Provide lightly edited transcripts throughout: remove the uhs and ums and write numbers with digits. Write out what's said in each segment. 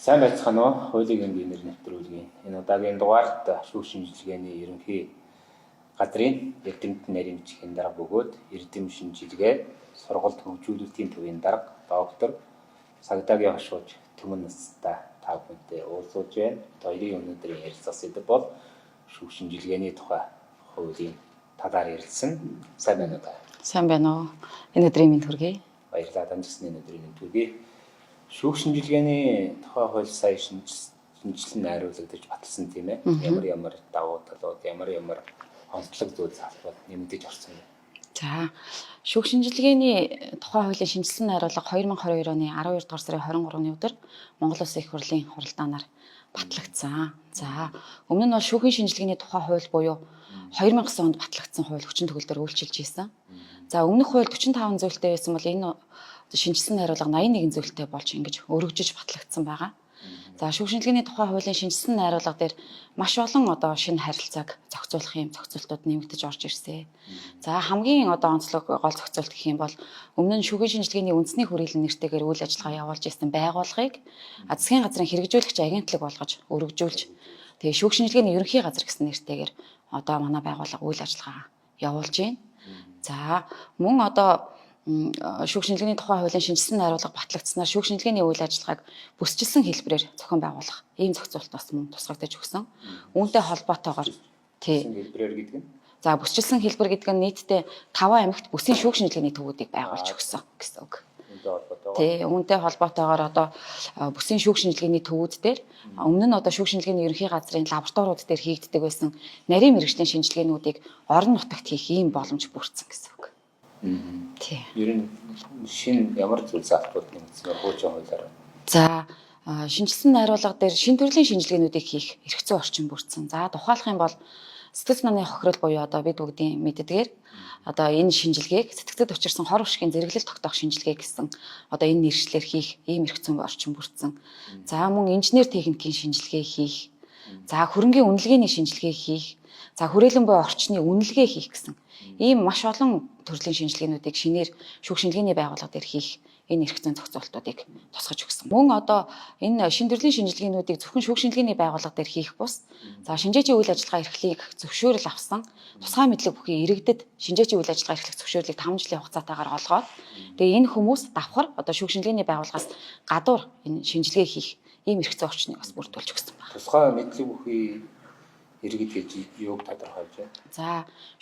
Сайн байцгаана уу? Хуулийн инженер нэвтрүүлгийн энэ удаагийн дугаарт шүүх шинжилгээний ерөнхий газрын эрдэмтэн нарийн бичгийн дарга бөгөөд эрдэм шинжилгээ сургалт хөгжүүлэлтийн төвийн дарга доктор Сагдагийн хошууч Түмэн настай та бүхэнтэй уулзуулж байна. Хоёрын өнөөдрийн ярилцах сэдэв бол шүүх шинжилгээний тухай хуулийн талаар ярилцсан. Сайн байна уу та? Сайн байна уу? Энэ өдрийн мэнд хүргэе. Баярлалаа. Дамжсан энэ өдрийн мэнд хүргэе. Шүүх шинжилгээний тухай хууль сая шинжилэн найруулагдаж баталсан тийм ээ. Ямар давуу талууд, ямар онцлог зүйл залбал нэмэгдэж орсон юм. За, шүүх шинжилгээний тухай хуулийн шинжилсэн найруулга 2022 оны 12 дугаар сарын 23-ны өдөр Монгол Улсын их хурлын хуралдаанаар батлагдсан. За, өмнө нь бол шүүхийн шинжилгээний тухай хууль буюу 2009 онд батлагдсан хууль хүчин төгөлдөр өөрчилж ийсэн. За, өмнөх хууль 45 зүйлтэй байсан бол энэ шинжилсэн найруулга 81 зүйлтэй болж ингэж өргөжөж батлагдсан байгаа. За, шүүх шинжилгээний тухай хуулийн шинжилсэн найруулга дээр маш олон шинэ харилцааг зохицуулах юм зохицуултууд нэмэгдэж орж ирсэн. За, хамгийн онцлог гол зохицуулт гэх юм бол өмнө нь шүүхийн шинжилгээний үндэсний хүрээлэн нэртэйгээр үйл ажиллагаа явуулж ирсэн байгууллагыг засгийн газрын хэрэгжүүлэгч агентлаг болгож өргөжүүлж тэгээ шүүх шинжилгээний ерөнхий газар гэсэн нэртэйгээр манай байгууллага үйл ажиллагаа явуулж байна. За, мөн шүүх шинжилгээний тухай хуулийн шинжилсэн найруулга батлагдсанаар шүүх шинжилгээний үйл ажиллагааг бүсчилсэн хэлбэрээр зохион байгуулах ийм зохицуулт бас мөн тусгагдаж өгсөн. Үүнтэй холбоотойгоор хэлбэрээр гэдэг нь бүсчилсэн хэлбэр гэдэг нь нийтдээ 5 аймагт бүсийн шүүх шинжилгээний төвүүдийг байгуулж өгсөн гэсэн үг. Үүнтэй холбоотойгоор бүсийн шүүх шинжилгээний төвүүд дээр өмнө нь шүүх шинжилгээний ерөнхий газрын лабораториуд дээр хийгддэг байсан нарийн мэргэжлийн шинжилгээнүүдийг орон нутагт хийх ийм боломж бүрдсэн гэсэн үг. Ер нь шинэ ямар зүйл заалтууд нэмэгдсэн хуучин хуулиар. За, шинжилсэн найруулга дээр шинэ төрлийн шинжилгээнүүдийг хийх эрх зүйн орчин бүрдсэн. За, тухайлах юм бол сэтгэл санааны хохирол буюу бид бүгдийн мэддгээр энэ шинжилгээг сэтгцэд учирсан хор уршигын зэрэглэл тогтоох шинжилгээ гэсэн энэ нэршлэр хийх ийм эрх зүйн орчин бүрдсэн. За, мөн инженер техникийн шинжилгээ хийх, за хөрөнгийн үнэлгээний шинжилгээ хийх, за хүрээлэн буй орчны үнэлгээ хийх гэсэн ийм маш олон төрлийн шинжилгээнүүдийг шинээр шүүх шинжилгээний байгууллага дээр хийх энэ эрх зүйн зохицуултуудыг тусгаж өгсөн. Мөн энэ шинэ төрлийн шинжилгээнүүдийг зөвхөн шүүх шинжилгээний байгууллага дээр хийх бус, за шинжээчийн үйл ажиллагаа эрхлийг зөвшөөрөл авсан тусгай мэдлэг бүхий иргэдэд шинжээчийн үйл ажиллагаа эрхлэх зөвшөөрлийг 5 жилийн хугацаатаагаар олгоод тэгээ энэ хүмүүс давхар шүүх шинжилгээний байгууллагаас гадуур энэ шинжилгээ хийх ийм эрх зүйн орчныг бас бүрдүүлж өгсөн байна. Тусгай мэдлэг бүхий иргэд гэж юуг тодорхойлж байна? За,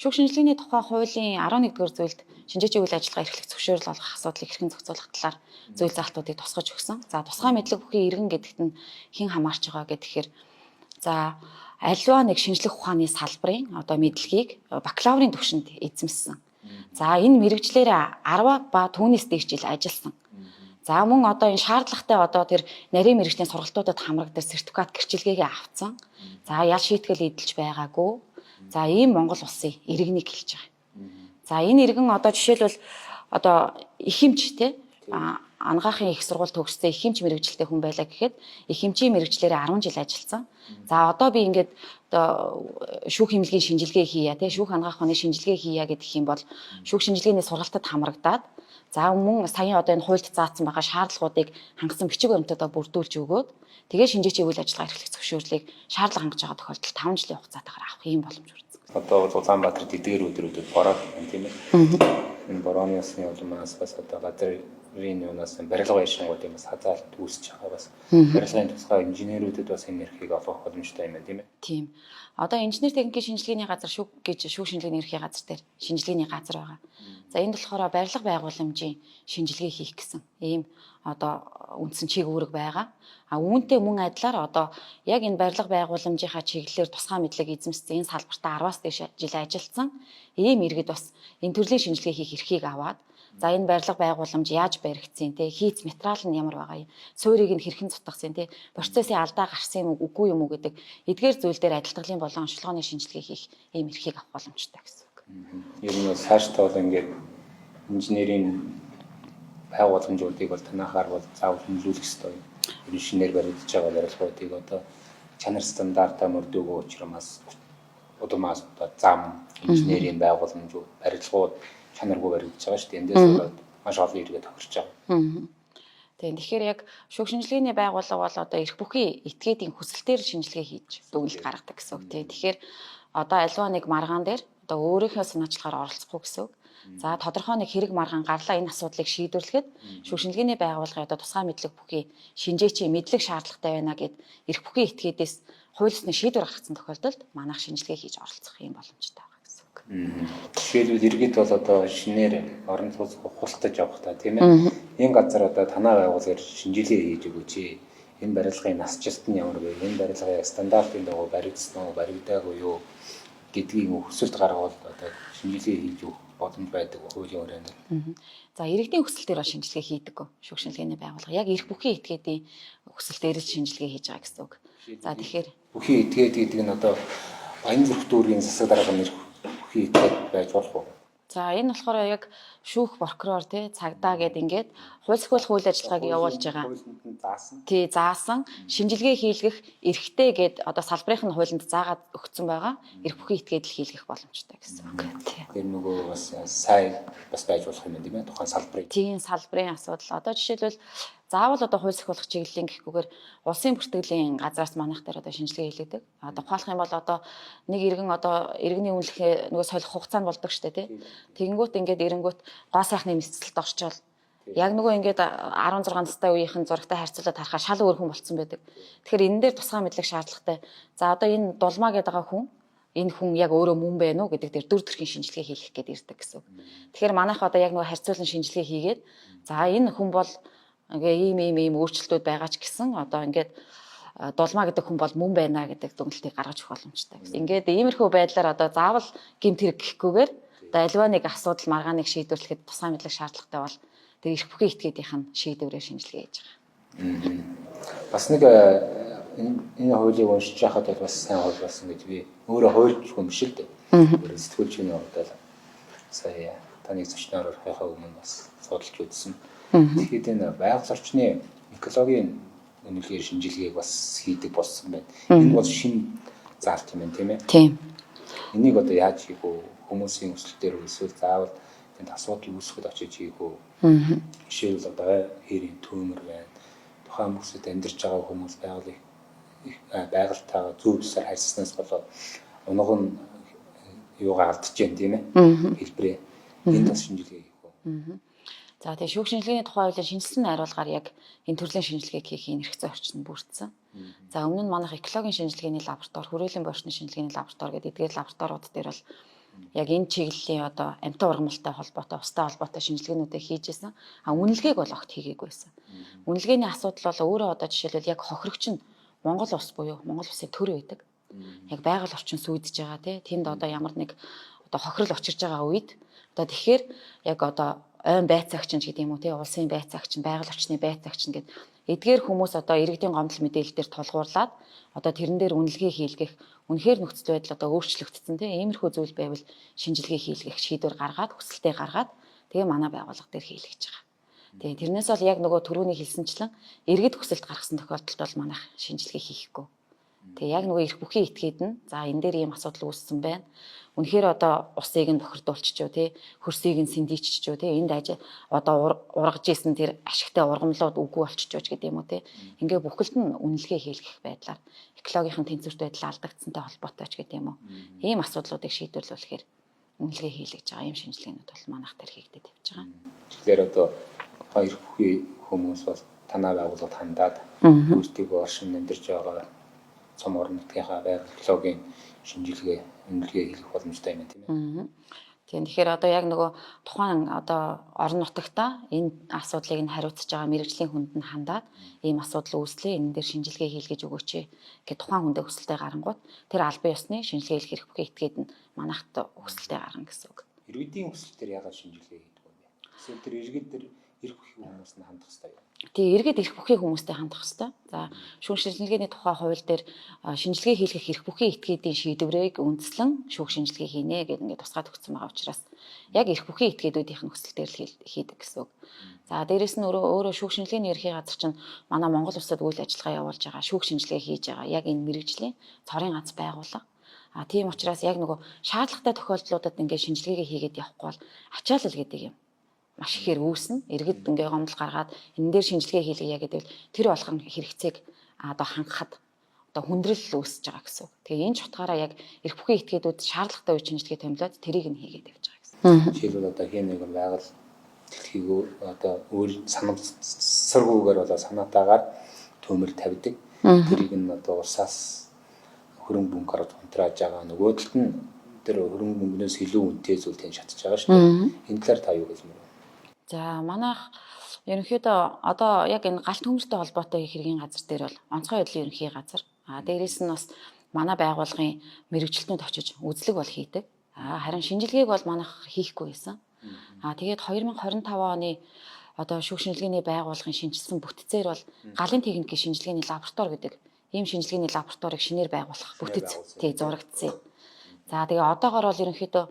шүүх шинжилгээний тухай хуулийн 11-р зүйлд шинжээчийн үйл ажиллагаа эрхлэх зөвшөөрөл олгох асуудлыг хэрхэн зохицуулах талаар зүйл заалтуудыг тусгаж өгсөн. За, тусгай мэдлэг бүхий иргэн гэдэгт нь хэн хамаарч байгаа гэхээр за, аливаа нэг шинжлэх ухааны салбарын мэдлэгийг бакалаврын түвшинд эзэмссэн. За, энэ мэрэгчлэр 10 ба түүнээс дээш жил ажилласан. За, мөн энэ шаардлагатай тэр нарийн мэргэжлийн сургалтуудад хамрагдаж сертификат гэрчилгээгээ авцсан. За, ял шийтгэл эдэлж байгаагүй. За, ийм Монгол улсын иргэнийг хэлж байгаа. За, энэ иргэн жишээлбэл ихэмч ангаахын их сургууль төгссөн ихэмч мэргэжилтэй хүн байлаа гэхэд ихэмчийн мэргэжлэрээ 10 жил ажилласан. За, би ингээд шүүх хэмнэлгийн шинжилгээ хийя, шүүх ангаах ухааны шинжилгээ хийя гэдэг юм бол шүүх шинжилгээний сургалтад хамрагдаад за, мөн саяын энэ хуульд заасан байгаа шаардлагуудыг хангасан бичиг баримтуудаа бүрдүүлж өгөөд тэгээ шинжээчийн үйл ажиллагаа эрхлэх зөвшөөрлийг шаардлага хангаж байгаа тохиолдолд 5 жилийн хугацаатаагаар авах ийм боломж бүрдсэн. Улаанбаатар дэдгээр өдрүүдэд бороо тийм ээ. Энэ борооны ясны улмаас бас газрын юунаас барилга байшингуудын бас хазаалт үүсэж байгаа бас барилгын тусгай инженерүүдэд бас энэ эрхийг олгох боломжтой юм байна тийм ээ. Тийм. Инженер техникийн шинжилгээний газар шүүх шинжилгээний ерхий газар дээр шинжилгээний газар байгаа. За, энд болохоор барилга байгууламжийн шинжилгээ хийх гэсэн ийм үндсэн чиг үүрэг байгаа. Үүнтэй мөн адилаар яг энэ барилга байгууламжийнхаа чиглэлээр тусгай мэдлэг эзэмссэн энэ салбартаа 10-аас дээш жил ажилласан ийм иргэд бас энэ төрлийн шинжилгээ хийх эрхийг аваад за, энэ барилга байгууламж яаж баригдсан хийц материал нь ямар байгаа юм, суурийг нь хэрхэн зутгасан процессын алдаа гарсан юм уу үгүй юм уу гэдэг эдгээр зүйл дээр адилтгалын болон онцлогооны шинжилгээ хийх ийм эрхийг авах боломжтой гэсэн үг. Ер нь цаашдаа бол ингээд инженерийн байгууламжуудыг бол танахаар бол заавал хэмжүүлэх ёстой юм. Энэ шинээр баригдаж байгаа барилгуудыг чанар стандартаа мөрдөөгүй учраас удамаас зам инженерийн байгууламжууд барилгууд чанаргүй баригдаж байгаа шүү дээ. Эндээс болоод маш олон иргэд тохирч байгаа. Тийм. Тэгэхээр яг шүүх шинжилгээний байгууллага бол одоо эрх бүхий этгээдийн хүсэлтээр шинжилгээ хийж дүгнэлт гаргадаг гэсэн үг тийм. Тэгэхээр одоо аливаа нэг маргаан дээр одоо өөрийнхөө санаачлахаар оролцохгүй гэсэн үг. За тодорхой нэг хэрэг маргаан гарлаа энэ асуудлыг шийдвэрлэхэд шүүх шинжилгээний байгууллагын одоо тусгай мэдлэг бүхий шинжээчийн мэдлэг шаардлагатай байна гэд эрх бүхий этгээдээс хууль ёсны шийдвэр гаргасан тохиолдолд манайх шинжилгээ хийж оролцох юм боломжтой байгаа гэсэн үг. Жишээлбэл иргэд бол одоо шинээр орон сууц хултаж явах та тийм ээ. Энэ газар одоо танаа байгууллагаар шинжилгээ хийж өгөөч. Энэ барилгын насжилт нь ямар вэ? Энэ барилгын стандартын дагуу баригдсан уу, баригдаагүй юу гэдгийг өсөлт гаргавал одоо шинжилгээ хийж өгөх боломж байдаг хуулийн хүрээнд. За иргэдийн хүсэл дээр шинжилгээ хийдэг шүүх шинжилгээний байгууллага. Яг эрх бүхий этгээдийн хүсэл дээрээс шинжилгээ хийж байгаа гэсэн үг. За тэгэхээр бүхий этгээд гэдэг нь одоо баян зүрх дүүргийн засаг дарганы эрх бүхий этгээд байж болох уу? за энэ болохоор яг шүүх прокурор тий цагдаа гэд ингээд хуульсгуулах үйл ажиллагааг явуулж байгаа. Хуулинд нь заасан. Тий заасан шинжилгээ хийлгэх эрхтэй гэд одоо салбарынх нь хуулинд заагаад өгсөн байгаа. Эрх бүхий этгээд л хийлгэх боломжтой гэсэн үг. Тий. Тэр нөгөө бас сайн бас байж болох юм тийм ээ тухайн салбарыг. Тийм салбарын асуудал. Одоо жишээлбэл заавал одоо хууль сахиулах чиглэлийн гэхгүйгээр улсын бүртгэлийн газраас манайх дээр одоо шинжилгээ хийлгдэг. Тухайлах юм бол одоо нэг иргэн одоо иргэний үнэлэхээ нөгөө солих хугацаанд болдог штэ тий. Тэгэнгүүт ингээд ирэнгүүт гоо сайхны мэдцэлд орчвол яг нөгөө ингээд 16 настай үеийнхэн зурагтай харьцуулаад харахаар шал өөр хүн болцсон байдаг. Тэгэхээр энэ дээр тусгай мэдлэг шаардлагатай. За одоо энэ дулмаа гэдэг байгаа хүн энэ хүн яг өөрөө мөн бэ нү гэдэг дээр дүр төрхийн шинжилгээ хийх гээд ирдэг гэсэн. Тэгэхээр манайх одоо яг нөгөө харьцуулан шинжилгээ хийгээд за энэ хүн бол ингээ ийм өөрчлөлтүүд байгаа ч гэсэн одоо ингээд дулмаа гэдэг хүн бол мөн байна гэдэг дүгнэлтийг гаргаж өгөх боломжтой гэсэн. Ингээд иймэрхүү байдлаар одоо заавал гэмт хэрэг гэхгүйгээр одоо аливаа нэг асуудал маргааныг шийдвэрлэхэд тусгай мэдлэг шаардлагатай бол тэр эрх бүхий этгээдийнх нь шийдвэрээр шинжилгээ хийж байгаа. Бас нэг энэ хуулийг уншиж байхад бол бас сайн хууль болсон гэж би өөрөө хуульч хүн биш л дээ. Өөрөө сэтгүүлчний хувьд сая таныг зочноор хайхаа өмнө бас судалж үзсэн. Тэгэхэд энэ байгаль орчны экологийн үнэлгээ шинжилгээг бас хийдэг болсон байна. Энэ бол шинэ заалт юм байна тийм ээ. Тийм. Энийг одоо яаж хийх вэ? Хүмүүсийн өсөлтөөр эсвэл заавал тэнд асуудал үүсгэхэд очиж хийх үү? Жишээлбэл одоо хэрийн төмөр байна. Тухайн хүмүүсд амьдарч байгаа хүмүүс байгальтайгаа зөв төсөөр харьцснаас болоод унаг нь юугаа алдаж जैन тийм ээ. Хэлбэрээ энэ бас шинжилгээ хийх үү? За тэгээ шүүх шинжилгээний тухай хуулийн шинжилсэн найруулгаар яг энэ төрлийн шинжилгээг хийхийн эрх зүй орчин бүрдсэн. За өмнө нь манайх экологийн шинжилгээний лаборатори, хүрээлэн боршны шинжилгээний лаборатори гэдэг эдгээр лабораториуд дээр бол яг энэ чиглэлийн одоо амьтан ургамалтай холбоотой, устай холбоотой шинжилгээнүүдээ хийжсэн. Үнэлгээг бол огт хийгээгүйсэн. Үнэлгээний асуудал бол өөрөө одоо жишээлбэл яг хохирогч нь Монгол улс буюу Монгол улсын төр байдаг. Яг байгаль орчин сүйдэж байгаа тий. Тэнд одоо ямар нэг одоо хохирол учирж байгаа үед одоо тэгэхээр яг одоо ойн байцаагч гэдэг юм уу тий улсын байцаагч, байгаль орчны байцаагч гэдэг эдгээр хүмүүс одоо иргэдийн гомдол мэдээлэл дээр тулгуурлаад одоо тэрэн дээр үнэлгээ хийлгэх үнэхээр нөхцөл байдал одоо өөрчлөгдсөн тий иймэрхүү зүйл байвал шинжилгээ хийлгэх шийдвэр гаргаад хүсэлтээ гаргаад тэгээ манай байгууллага дээр хийлгэж байгаа. Тэгээ тэрнээс бол яг нөгөө түрүүний хэлсэнчлэн иргэд хүсэлт гаргасан тохиолдолд бол манайх шинжилгээ хийхгүй. Тэгээ яг нөгөө эрх бүхий этгээд нь за энэ дээр ийм асуудал үүссэн байна. Үнэхээр одоо усыг нь бохирдуулчихжөө тий хөрсийг нь сэндийчихжөө тий энд одоо ургаж исэн тэр ашигтай ургамлууд үгүй болчихжоо гэдэг юм уу тий ингээ бүхэлд нь үнэлгээ хийлгэх байдлаар экологийн тэнцвэрт байдал алдагдсантай холбоотой ч гэдэг юм уу ийм асуудлуудыг шийдвэрлүүлэхээр үнэлгээ хийлгэж байгаа ийм шинжилгээнүүд бол манайх дээр хийгдэж явж байгаа. Тэгэхээр одоо хоёр бүхий хүмүүс бол танаа байгууллагад хандаад өөртөө оршин амьдарч байгаа цом орон нутгийнхаа байгаль экологийн шинжилгээ үнэлгээ хийх боломжтой юм тийм ээ. Тийм тэгэхээр одоо яг нөгөө тухайн одоо орон нутагта энэ асуудлыг нь хариуцж байгаа мэрэгжлийн хүнд нь хандаад ийм асуудал үүслээ энэ дээр шинжилгээ хийлгэж өгөөч гэх тухайн хүндээ хүсэлтэд гарангууд тэр албан ёсны шинжилгээ хийх эрх бүхий этгээд нь манайхд хүсэлтэд гарна гэсэн үг. Иргэдийн хүсэлтээр яагаад шинжилгээ хийдэг вэ? Эсвэл тэр иргэд тэр эрх бүхий хүмүүс нь хандах хэрэгтэй юм. Тэгээ иргэд эрх бүхий хүмүүстэй хандах хэрэгтэй. За шүүх шинжилгээний тухай хууль дээр шинжилгээ хийлгэх эрх бүхий этгээдийн шийдвэрийг үндэслэн шүүх шинжилгээ хийнэ гэдэг ингээд тусгаад өгсөн байгаа учраас яг эрх бүхий этгээдүүдийнх нь хүсэлтээр л хийдэг гэсэн үг. За дээрэс нь өөрөө шүүх шинжилгээний ерхий газар чинь манай Монгол улсад үйл ажиллагаа явуулж байгаа шүүх шинжилгээ хийж байгаа яг энэ мэрэгжлийн цорын ганц байгууллага. Тийм учраас яг нөгөө шаардлагатай тохиолдлуудад ингээд шинжилгээгээ хийгээд явахгүй бол ачаалал гэдэг юм маш ихээр үүснэ. Иргэд ингээ гомдол гаргаад энэ дээр шинжилгээ хийлгэе гэдэг тэр болгон хэрэгцээг одоо хангахад одоо хүндрэл үүсэж байгаа гэсэн үг. Тэгээ энэ ч утгаараа яг эрх бүхий этгээдүүд шаардлагатай үе шинжилгээ томилоод тэрийг нь хийгээд явж байгаа гэсэн. Жишээлбэл одоо хин нэгэн байгаль дэлхийгөө одоо өөр санамсаргүйгээр болоо санаатаагаар төмөр тавьдаг. Тэрийг нь одоо улсаас хөрөнгө мөнгө гаргаж унтрааж байгаа. Нөгөөдөлд нь тэр хөрөнгө мөнгнөөс илүү үнэтэй зүйл тань шатж байгаа шүү дээ. Энэ талаар та юу хэлмээр вэ? За манайх ерөнхийдөө одоо яг энэ галт төмөртэй холбоотой хэргийн газар дээр бол онцгой байдлын ерөнхий газар. Дээрээс нь бас манай байгууллагын мэрэгчлэнүүд очиж үзлэг бол хийдэг. Харин шинжилгээг бол манайх хийхгүй байсан. Тэгээд 2025 оны одоо шүүх шинжилгээний байгууллагын шинжилсэн бүтцээр бол галын техникийн шинжилгээний лаборатори гэдэг ийм шинжилгээний лабораторийг шинээр байгуулах бүтэц зурагдсан. За тэгээ одоогоор бол ерөнхийдөө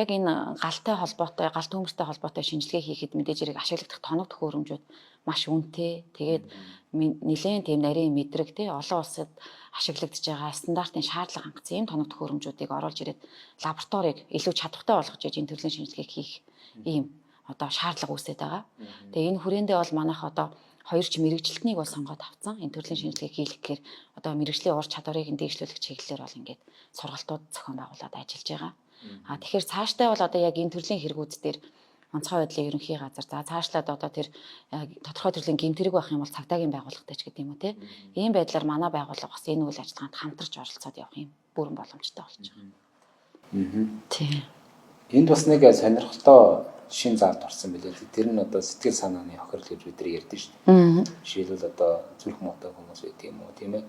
яг энэ галтай холбоотой, галт төмөртэй холбоотой шинжилгээ хийхэд мэдээж хэрэг ашиглагдах тоног төхөөрөмжүүд маш үнэтэй. Тэгээд нэлээд тийм нарийн мэдрэг олон улсад ашиглагдж байгаа стандартын шаардлага хангацсан ийм тоног төхөөрөмжүүдийг оруулж ирээд лабораторийг илүү чадвартай болгож иж энэ төрлийн шинжилгээг хийх ийм одоо шаардлага үүсээд байгаа. Тэгээ энэ хүрээндээ бол манайх одоо хоёр ч мэрэгжилтнийг бол сонгоод авсан. Энэ төрлийн шинжилгээг хийх гэхээр одоо мэрэгжлийн ур чадварыг дээшлүүлэх чиглэлээр бол ингээд сургалтууд зохион байгуулад ажиллаж байгаа. Тэгэхээр цаашдаа бол одоо яг энэ төрлийн хэрэгүүд дээр онцгой байдлын ерөнхий газар за цаашлаад одоо тэр тодорхой төрлийн гэмтэрэг байх юм бол цагдаагийн байгууллагатай ч гэдэг юм уу те. Ийм байдлаар манай байгууллага бас энэ үйл ажиллагаанд хамтарч оролцоод явах юм бүрэн боломжтой болж байгаа. Тийм. Энд бас нэг сонирхолтой шин заалт орсон билээ. Тэр нь одоо сэтгэл санааны хохирол гэж бид нар ярьдэн шүү дээ. Жишээлбэл одоо зүрх муутай хүмүүс байдаг юм уу тийм ээ.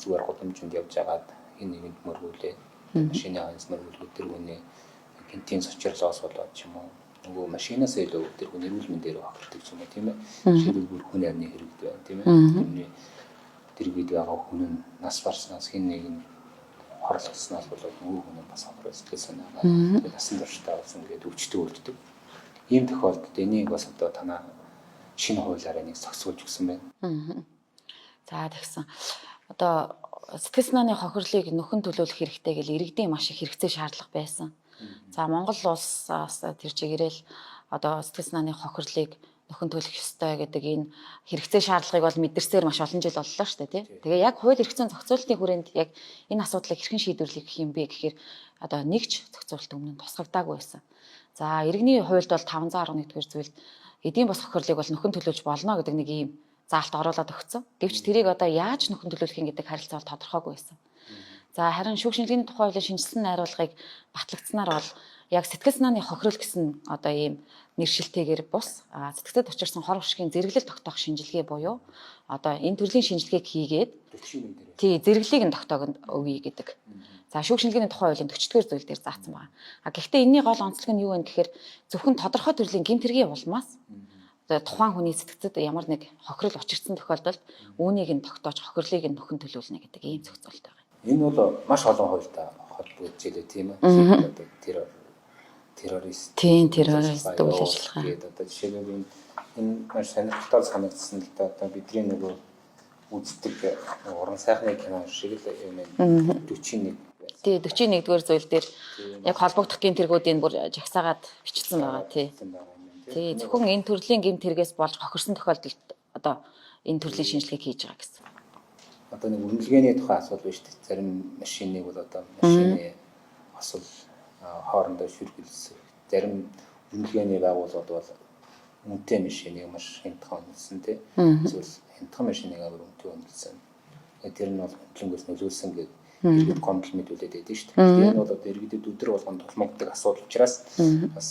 Зүгээр гудамжинд явж байгаад энэ нэгэнд мөргүүлээ. Машины ханс мөргүүлээд тэр хүний гинтийн сочрлоос болоод ч юм уу нөгөө машинаас илүү тэр хүний эрүүл мэндээр хохирдог юм уу тийм ээ. Жишээлбэл бүр хүн амны хэрэгд байна тийм ээ. Тэр бид байгаа хүн нь нас барснаас хин нэг нь хорлогснаас болоод нөгөө хүн бас хохирол сэтгэл санаагаа насан туршдаа болсон гэдэг өвчтөд үлддэг. Ийм тохиолдолд энийг бас одоо танаа шинэ хуулиараа нэг зохицуулж өгсөн байна. За тэгсэн. Одоо сэтгэл санааны хохирлыг нөхөн төлөөлөх хэрэгтэй гэж иргэдийн маш их хэрэгцээ шаардлага байсан. За Монгол улсаас тэр чигээрэл одоо сэтгэл санааны хохирлыг нөхөн төлөх ёстой гэдэг энэ хэрэгцээ шаардлагыг бол мэдэрсээр маш олон жил боллоо шүү дээ тий. Тэгээ яг хууль эрх зүйн зохицуулалтын хүрээнд яг энэ асуудлыг хэрхэн шийдвэрлэх юм бэ гэхээр одоо нэгч зохицуулалт өмнө нь тусгагдаагүй байсан. За иргэний хуульд бол 511-р зүйлд эдийн бос хохирлыг бол нөхөн төлөвлөж болно гэдэг нэг ийм заалт оруулаад өгсөн. Гэвч тэрийг одоо яаж нөхөн төлөвлөх юм гэдэг харилцаа бол тодорхойгүй байсан. За харин шүүх шинжилгээний тухай хуулийн шинжилсэн найруулгыг батлагдсанаар бол яг сэтгэл санааны хохирол гэсэн одоо ийм нэршилтэйгээр бус сэтгцэд учирсан хор уршгийн зэрэглэл тогтоох шинжилгээ буюу одоо энэ төрлийн шинжилгээг хийгээд зэрэглэлийг нь тогтоогонд өгье гэдэг. За шүүх шинжилгээний тухай хуулийн 40-р зүйл дээр заасан байна. Гэхдээ энэний гол онцлог нь юу вэ гэхээр зөвхөн тодорхой төрлийн гэмтэргийн улмаас тухайн хүний сэтгцэд ямар нэг хохирол учирсан тохиолдолд үүнийг нь тогтоож хохирлыг нь нөхөн төлөвлөнө гэдэг ийм зохицуулалт байна. Энэ бол маш олон хуультай холбогдож илээ тийм ээ. Террорист. Тийм террорист үйл ажиллагаа. Тэгээд одоо жишээлбэл энэ маш сонирхолтой санагдсан л да одоо бидний нөгөө үздэг уран сайхны кино шиг л юм байна. 41. Тий 41-р зүйл дээр яг холбогдох гэмтэргүүдийн бүр жагсаагаад бичсэн байгаа тий. Тий зөвхөн энэ төрлийн гэмтэргээс болж хохирсон тохиолдолд одоо энэ төрлийн шинжилгээг хийж байгаа гэсэн. Одоо нэг үнэлгээний тухай асуудал биш үү? Зарим машиныг бол одоо машины осол хоорондоо шүргэлсэх. Зарим үнэлгээний байгууллагууд бол үнэтэй машиныг маш хямдхан үнэлсэн тий. Эсвэл хямдхан машиныг амар үнэтэй үнэлсэн. Тэр нь бол хөндлөнгөөс нөлөөлсөн гэдэг иргэд гомдол мэдүүлээд байдаг шүү дээ. Тэгээд энэ бол одоо иргэдэд өдөр болгон тулмагддаг асуудал учраас бас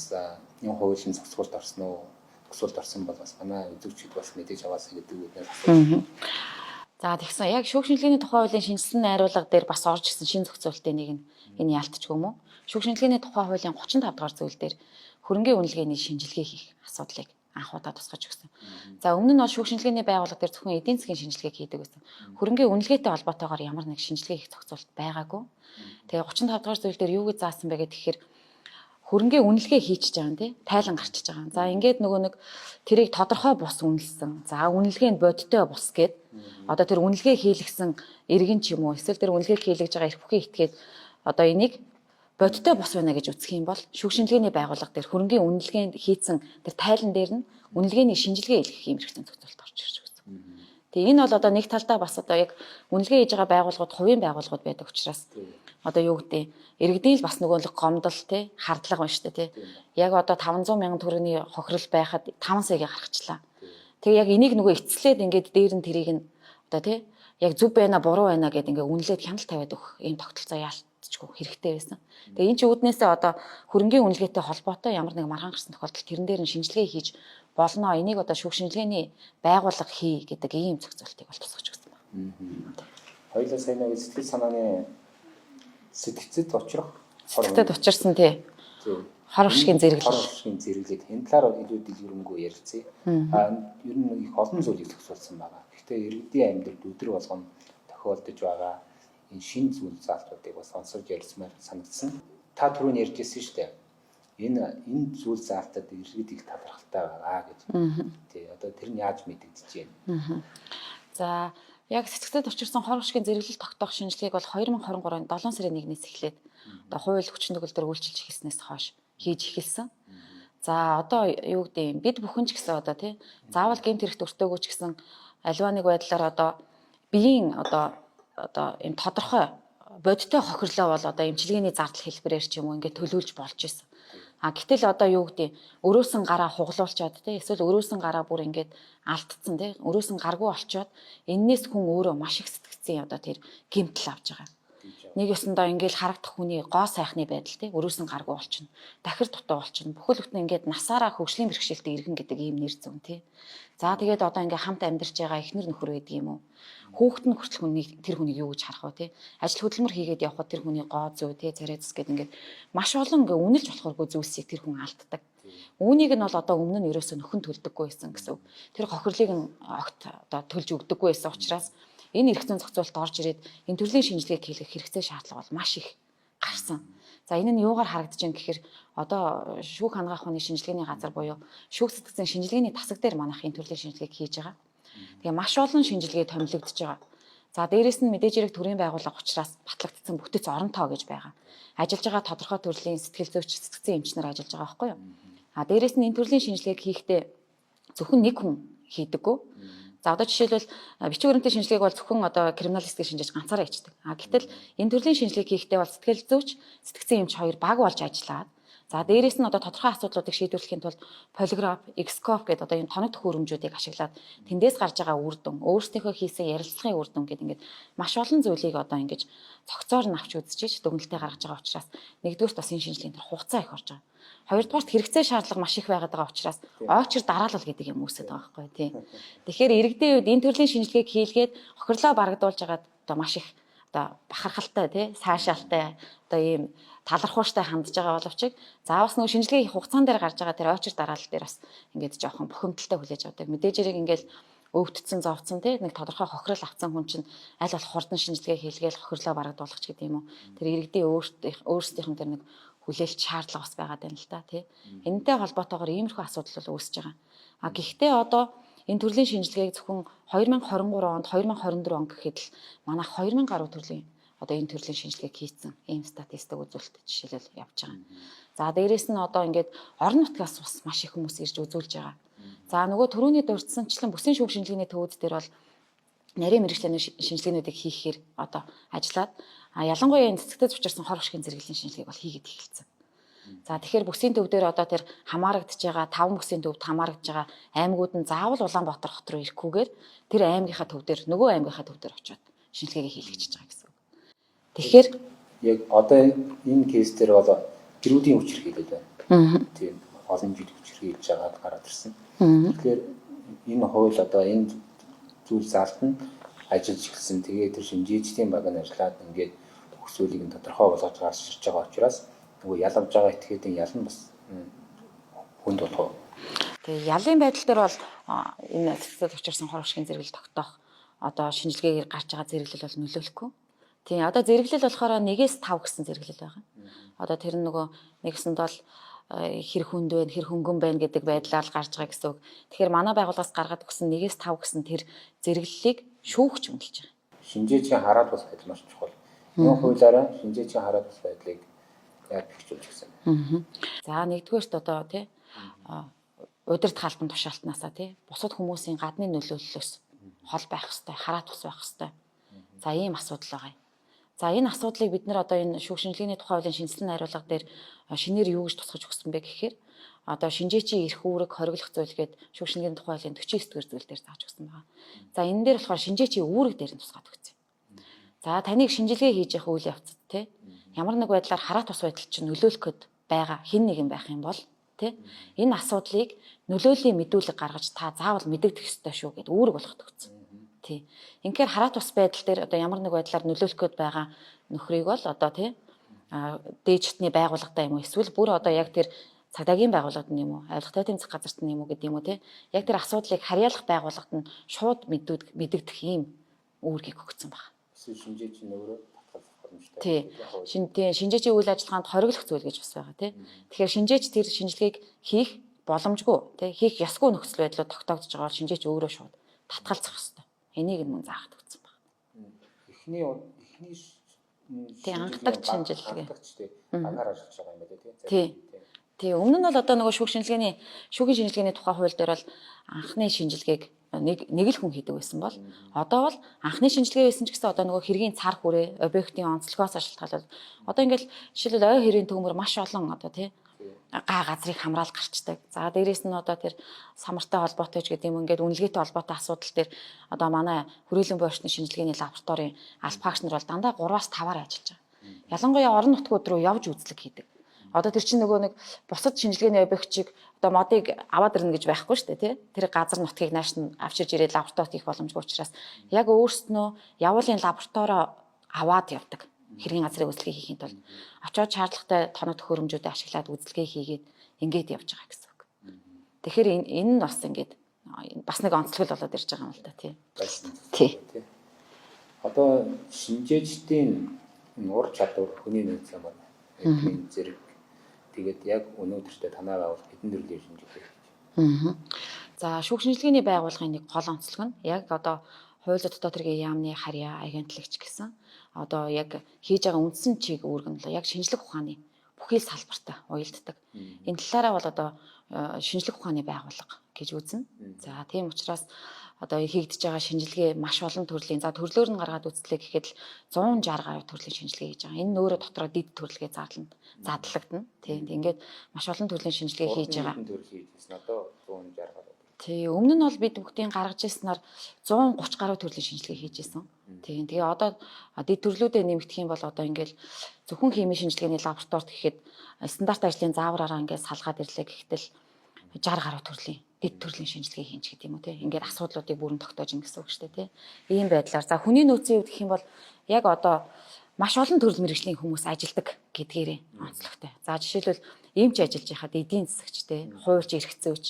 энэ хуулийн зохицуулалт орсон уу? Зохицуулалт орсон бол бас манай үзэгчид бас мэдээж аваасаа гэдэг үгээр асууж. За тэгсэн яг шүүх шинжилгээний тухай хуулийн шинжилсэн найруулга дээр бас орж ирсэн шинэ зохицуулалтын нэг нь энэ яалтчгүй юм уу? Шүүх шинжилгээний тухай хуулийн 35 дугаар зүйл дээр хөрөнгөний үнэлгээний шинжилгээ хийх асуудлыг анх удаа тусгаж өгсөн. За өмнө нь бол шүүх шинжилгээний байгууллага дээр зөвхөн эдийн засгийн шинжилгээг хийдэг байсан. Хөрөнгөний үнэлгээтэй холбоотойгоор ямар нэг шинжилгээ хийх зохицуулалт байгаагүй. Тэгээ 35 дугаар зүйл дээр юу гэж заасан бэ гэхээр хөрөнгөний үнэлгээ хийчихэж байгаа юм тий тайлан гарчиж байгаа. За ингээд нөгөө нэг тэрийг тодорхой бус үнэлсэн. За үнэлгээнд бодиттой бус гээд одоо тэр үнэлгээ хийлгсэн иргэн ч юм уу эсвэл тэр үнэлгээг хийлгэж байгаа эрх бүхий этгээд одоо энийг бодиттой бос байна гэж үзэх юм бол шүүх шинжилгээний байгууллага дээр хөрөнгийн үнэлгээнд хийцэн тэр тайлан дээр нь үнэлгээний шинжилгээ илгэх юм хэрэгцээ зохицуулалт орж ирж байгаа гэсэн. Тэгээ энэ бол одоо нэг талдаа бас одоо яг үнэлгээ хийж байгаа байгууллагууд хувийн байгууллагууд байдаг учраас одоо юу гэдэг иргэдийн л бас нөгөө л гомдол тий хардлага байна шүү дээ тий. Яг одоо 500 мянган төгрөгийн хохирол байхад 5 сая гаргачлаа. Тэгээ яг энийг нөгөө эцэслээд ингээд дээр нь тэрийг нь одоо тий яг зөв байна буруу байна гэдээ ингээд үнэлээд хяналт тавиад өгөх ийм тогтолцоо яалтчгүй хэрэгтэй байсан. Тэгээ энэ ч үүднээсээ одоо хөрөнгийн үнэлгээтэй холбоотой ямар нэг маргаан гарсан тохиолдолд тэрэн дээр нь шинжилгээ хийж болно. Энийг одоо шүүх шинжилгээний байгууллага хий гэдэг ийм зохицуултыг бол тусгаж өгсөн байна. Хоёулаа сайн нэг сэтгэл санааны сэтгцэд учрах сэтгцэд учирсан тий. Хор уршгийн зэрэглэл. Хор уршгийн зэрэглэл. Энэ талаар илүү дэлгэрэнгүй ярилцъя. Ер нь их олон зүйлийг төгсүүлсэн байгаа. Гэхдээ иргэдийн амьдралд өдөр болгон тохиолдож байгаа энэ шин зүйл заалтуудыг бас онцолж ярилцмаар санагдсан. Та түрүүн ярьжсэн шүү дээ. Энэ зүйл заалтад иргэд их талархалтай байгаа гэж. Тий, одоо тэр нь яаж мэдэгдэж байна? За, яг сэтгцэд учирсан хор уршгийн зэрэглэл тогтоох шинжилгээг бол 2023 оны 7 сарын 1-ээс эхлээд одоо хууль хүчин төгөлдөр үйлчилж эхэлснээс хойш хийж эхэлсэн. За, одоо юу гэдэг юм бид бүхэн ч гэсэн одоо тий заавал гэмт хэрэгт өртөөгөө ч гэсэн аливаа нэг байдлаар одоо биеийн одоо ийм тодорхой бодиттой хохирлоо бол одоо эмчилгээний зардал хэлбэрээр ч юм уу ингээд төлөвлөж болж исэн. Гэтэл одоо юу гэдэг өрөөсөн гараа хугалуулчаад тий эсвэл өрөөсөн гараа бүр ингээд алдцсан тий өрөөсөн гаргүй олчоод эннээс хүн өөрөө маш их сэтгцэн одоо тэр гэмтэл авч байгаа. Нэг ёсондоо ингээд харагдах хүний гоо сайхны байдал тий өрөөсөн гаргүй болчихно. Дахир дутуу болчихно. Бүхэл бүтэн ингээд насаараа хөгжлийн бэрхшээлтэй иргэн гэдэг ийм нэр зүүн тий. За тэгээд одоо ингээд хамт амьдарч байгаа эхнэр нөхөр гэдэг юм уу? Хүүхэд нь хүртэл хүнийг тэр хүнийг юу гэж харах вэ тий? Ажил хөдөлмөр хийгээд явхад тэр хүний гоо зүй тий царай зүс гэдэг ингээд маш олон ингээд үнэлж болохгүй зүйлсийг тэр хүн алддаг. Үүнийг нь бол одоо өмнө нь ерөөсөө нөхөн төлдөггүй байсан гэсэн. Тэр хохирлыг нь огт одоо төлж өгдөггүй байсан учраас энэ эрх зүйн зохицуулалт орж ирээд энэ төрлийн шинжилгээг хийх хэрэгцээ шаардлага бол маш их гарсан. За энэ нь юугаар харагдаж байна гэхээр одоо шүүх хангаах ухааны шинжилгээний газар буюу шүүх сэтгцэн шинжилгээний тасаг дээр манайх энэ төрлийн шинжилгээг хийж байгаа. Тэгээ маш олон шинжилгээ томилогдож байгаа. За дээрэс нь мэдээж хэрэг төрийн байгууллага учраас батлагдсан бүтэц оронтоо гэж байгаа. Ажиллаж байгаа тодорхой төрлийн сэтгэл зүйч сэтгцэн эмч нар ажиллаж байгаа байхгүй юу? Дээрэс нь энэ төрлийн шинжилгээг хийхдээ зөвхөн нэг хүн хийдэггүй. За одоо жишээлбэл бичиг баримтын шинжилгээг бол зөвхөн одоо криминалистик шинжиж ганцаараа хийдэг. Гэтэл энэ төрлийн шинжилгээг хийхдээ бол сэтгэл зүйч, сэтгцэн эмч хоёр баг болж ажиллаад за дээрэс нь одоо тодорхой асуудлуудыг шийдвэрлэхийн тулд полиграф, экскоп гэдэг одоо энэ тоног төхөөрөмжүүдийг ашиглаад тэндээс гарч байгаа үр дүн, өөрсдийнхөө хийсэн ярилцлагын үр дүн гэдэг ингээд маш олон зүйлийг одоо ингэж цогцоор нь авч үзчихэж дүгнэлтээ гаргаж байгаа учраас нэгдүгээрт бас энэ шинжилгээнд хугацаа их орж байгаа. Хоёрдугаарт хэрэгцээ шаардлага маш их байгаад байгаа учраас ойчир дараалал гэдэг юм үүсэж байгаа байхгүй тий. Тэгэхээр иргэдийн үед энэ төрлийн шинжилгээг хийлгээд хохирлоо барагдуулж байгаад одоо маш их одоо бахархалтай тий сайшаалтай одоо ийм талархууштай хандж байгаа боловч заавал нөгөө шинжилгээний хугацаан дээр гарч байгаа тэр ойчир дараалал дээр бас ингээд жоохон бухимдалтай хүлээж авдаг. Мэдээж хэрэг ингээд өвдцэн зовцсон тий нэг тодорхой хохирол авсан хүн чинь аль болох хурдан шинжилгээ хийлгээл хохирлоо барагдуулах ч гэдэг юм уу. Тэр иргэдийн өөрсдийнх нь тэр нэг хүлээлт шаардлага бас байгаа юм л та тий. Энэтэй холбоотойгоор иймэрхүү асуудал бол үүсэж байгаа. Гэхдээ одоо энэ төрлийн шинжилгээг зөвхөн 2023 онд 2024 он гэхэд л манайх 2000 гаруй төрлийн одоо энэ төрлийн шинжилгээг хийсэн ийм статистик үзүүлэлт жишээлбэл явж байгаа. За дээрэс нь одоо ингээд орон нутгаас бас маш их хүмүүс ирж үзүүлж байгаа. За нөгөө төрөний дурдсанчлан бүсийн шүүх шинжилгээний төвүүд дээр бол нарийн мэргэжлийн шинжилгээнүүдийг хийхээр одоо ажиллаад ялангуяа энэ цэцэгтэй зучирсан хор уршгийн зэрэглэлийн шинжилгээг бол хийгээд эхэлсэн. За тэгэхээр бүсийн төв дээр одоо тэр хамаарагдж байгаа 5 бүсийн төвд хамаарагдж байгаа аймагуд нь заавал Улаанбаатар хот руу ирэхгүйгээр тэр аймгийнхаа төв дээр нөгөө аймгийнхаа төв дээр очиод шинжилгээгээ хийлгэж байгаа гэсэн үг. Тэгэхээр яг одоо энэ кейс дээр бол гэрүүдийн хүчээр хийлээд байна. Тийм олон жил хүчээр хийж байгаад гараад ирсэн. Тэгэхээр энэ хууль одоо энэ зүйл заалт нь ажиллаж эхэлсэн. Тэгээд тэр шинжээчдийн баг нь ажиллаад ингээд төгсөлийг нь тодорхой болгож гарч байгаа учраас нөгөө ялавж байгаа этгээдийн ялан бас хүнд болох. Тэгээ ялын байдал дээр бол энэ цэцэд учирсан хор уршгийн зэрэглэл тогтоох одоо шинжилгээгээр гарч байгаа зэрэглэл бол нөлөөлөхгүй. Тийм одоо зэрэглэл болохоор 1-5 гэсэн зэрэглэл байгаа. Одоо тэр нөгөө нэгсэнд бол хэр хүнд байна, хэр хөнгөн байна гэдэг байдлаар л гарч байгаа гэсэн үг. Тэгэхээр манай байгууллагаас гаргаад өгсөн 1-5 гэсэн тэр зэрэглэлийг шүүгч үнэлж байгаа. Шинжээчийн хараад бас байдал маш чухал. Энэ хуулиараа шинжээчийн хараад бас байдлыг яг бэхжүүлж гисэн. За нэгдүгээрт одоо тий удирд хаалбан тушаалтнаасаа тий бусад хүмүүсийн гадны нөлөөллөөс хол байх хэвээр, хараа тус байх хэвээр. За ийм асуудал байгаа юм. За энэ асуудлыг бид нар одоо энэ шүүх шинжилгээний тухай хуулийн шинжилсэн найруулга дээр шинээр юу гэж тусгаж өгсөн бэ гэхээр одоо шинжээчийн эрх үүрэг хориглох зүйл гээд шүүх шинжилгээний тухай хуулийн 49-р зүйл дээр зааж өгсөн байгаа. За энэ дээр болохоор шинжээчийн үүрэг дээр нь тусгаад өгсөн. За таныг шинжилгээ хийж явах үйл явцад тий ямар нэг байдлаар хараа тус байдал чинь нөлөөлөх гээд байгаа хэн нэгэн байх юм бол тий энэ асуудлыг нөлөөллийн мэдүүлэг гаргаж та заавал мэдэгдэх ёстой шүү гэд үүрэг болгоод өгсөн. Тий. Инхээр хараа тус байдал дээр одоо ямар нэг байдлаар нөлөөлөх гээд байгаа нөхрийг бол одоо тий дээжтний байгууллагатай юм уу эсвэл бүр одоо яг тэр цагдаагийн байгууллагад нь юм уу авилгатай тэмцэх газарт нь юм уу гэдэг юм уу тий яг тэр асуудлыг харьяалах байгууллагад нь шууд мэдэгдэх ийм үүргийг өгсөн байна. Шинжээч нь өөрөө татгалзах боломжтой. Тий. Шинжээчийн үйл ажиллагаанд хориглох зүйл гэж бас байгаа тий. Тэгэхээр шинжээч тэр шинжилгээг хийх боломжгүй тий хийх ёсгүй нөхцөл байдлууд тогтоогдож байгаа бол шинжээч өөрөө шууд татгалзах ёстой. Энийг нь мөн заахад өгсөн байна. Эхний тий анхдагч шинжилгээ. Ангаар ажиллаж байгаа юм байна тий. Тий өмнө нь бол одоо нөгөө шүүхийн шинжилгээний тухай хууль дээр бол анхны шинжилгээг нэг л хүн хийдэг байсан бол одоо бол анхны шинжилгээ байсан ч гэсэн одоо нөгөө хэргийн цар хүрээ объектын онцлогоос шалтгаалаад одоо ингээл жишээлбэл ой хэрийн төмөр маш олон одоо тий газрыг хамраал гарчдаг. За дээрэс нь одоо тэр самартай холбоотой ч гэдэг юм ингээд үнэлгээтэй холбоотой асуудал дээр одоо манай хүрээлэн буй орчны шинжилгээний лабораторийн албагч нар бол дандаа 3-5 ажиллаж байгаа. Ялангуяа орон нутгууд руу явж үзлэг хийдэг. Одоо тэр чинь нөгөө нэг бусад шинжилгээний объектчийг одоо модыг аваад ирнэ гэж байхгүй шүү дээ тий. Тэр газар нутгийг нааш нь авчирж ирээд лабораторид хийх боломжгүй учраас яг өөрснөө явуулын лабораторио аваад явдаг. Хэргийн газрын үзлэгээ хийхин тулд очоод шаардлагатай тоног төхөөрөмжүүдээ ашиглаад үзлэгээ хийгээд ингээд явж байгаа гэсэн үг. Тэгэхээр энэ нь бас ингээд бас нэг онцлог болоод ирж байгаа юм л да тий. Тий. Одоо шинжээчдийн ур чадвар хүний нөөц юм байна. Зэрэг тэгээд яг өнөөдөртөө танай байгууллага хэдэн төрлийн шинжилгээ хийж. За шүүх шинжилгээний байгууллагын нэг гол онцлог нь яг одоо хууль зүйн дотоод хэргийн яамны харьяа агентлагч гэсэн одоо яг хийж байгаа үндсэн чиг үүрэг нь яг шинжлэх ухааны бүхий л салбартай уялддаг. Энэ талаараа бол одоо шинжлэх ухааны байгууллага гэж үзнэ. За тийм учраас одоо хийгдэж байгаа шинжилгээ маш олон төрлийн за төрлөөр нь гаргаад үзтлээ гэхэд л 160 гаруй төрлийн шинжилгээ хийж байгаа. Энэ нь өөрөө дотроо дид төрлөгээ задлагдана. Тийм ингээд маш олон төрлийн шинжилгээ хийж байгаа. Одоо 160 гаруй. Тий өмнө нь бол бид бүгдийн гаргаж ирснээр 130 гаруй төрлийн шинжилгээ хийж исэн. Тийм тэгээ одоо дид төрлүүдээ нэмэгдэх юм бол одоо ингээд зөвхөн химийн шинжилгээний лабораторид гэхэд стандарт ажлын заавраараа ингээд салгаад ирлээ гэхдээ 60 гаруй төрлийн дид төрлийн шинжилгээ хийн ч гэдэг юм уу тий. Ингээд асуудлуудыг бүрэн тогтоож ин гэсэн үг шүү дээ тий. Ийм байдлаар за хүний нөөцийн хувьд гэх юм бол яг одоо маш олон төрөл мэргэжлийн хүмүүс ажилладаг гэдгээрээ онцлогтой. За жишээлбэл эмч ажиллаж байхад эдийн засагчтэй, хуульч, эрхцөөч,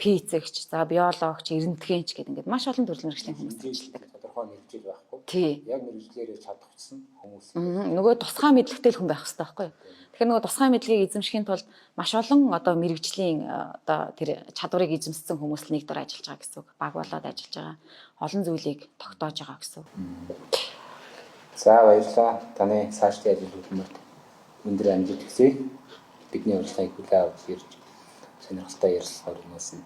физикч, за биологч, эрдэнэтгэнч гэдэг ингээд маш олон төрөл мэргэжлийн хүмүүс ажилладаг. Тодорхой мэргэжил байхгүй. Тий. Яг мэргэжлээрээ чадварчсан хүмүүс. Нөгөө тусгай мэдлэгтэй л хүн байх хэрэгтэй байхгүй юу? Тэгэхээр нөгөө тусгай мэдлэгийг эзэмшихийн тулд маш олон одоо мэргэжлийн одоо тэр чадварыг эзэмссэн хүмүүс л нэг дор ажиллаж байгаа гэсэн үг. Баг болоод ажиллаж байгаа. Олон зүйлийг тогтоож байгаа гэсэн үг. За баярлалаа. Таны цаашдын ажил хөдөлмөрт өндөр амжилт хүсье. Бидний урилгыг хүлээн авч ирж сонирхолтой ярилцлагаар өнөөсөн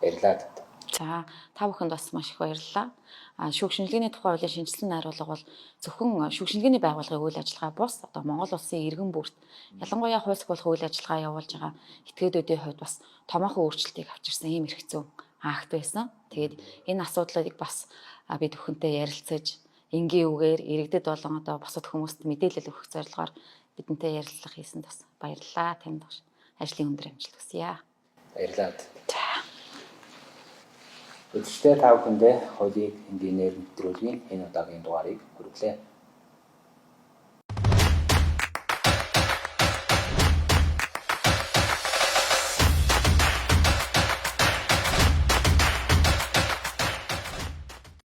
баярлалаа. За та бүхэнд бас маш их баярлалаа. Шүүх шинжилгээний тухай хуулийн шинжилсэн найруулга бол зөвхөн шүүх шинжилгээний байгууллагын үйл ажиллагаа бус одоо Монгол улсын иргэн бүрт ялангуяа хууль зохиолох үйл ажиллагаа явуулж байгаа этгээдүүдийн хувьд бас томоохон өөрчлөлтийг авчирсан ийм эрх зүйн акт байсан. Тэгээд энэ асуудлыг бас бид бүхэнтэй ярилцаж энгийн үгээр иргэдэд болон одоо бусад хүмүүст мэдээлэл өгөх зорилгоор бидэнтэй ярилцлага хийсэнд бас баярлалаа. Танд ажлын өндөр амжилт хүсье. Баярлалаа. Өчигдөр та бүхэндээ хуулийг энгийнээр нэвтрүүлгийн энэ удаагийн дугаарыг хүргэлээ.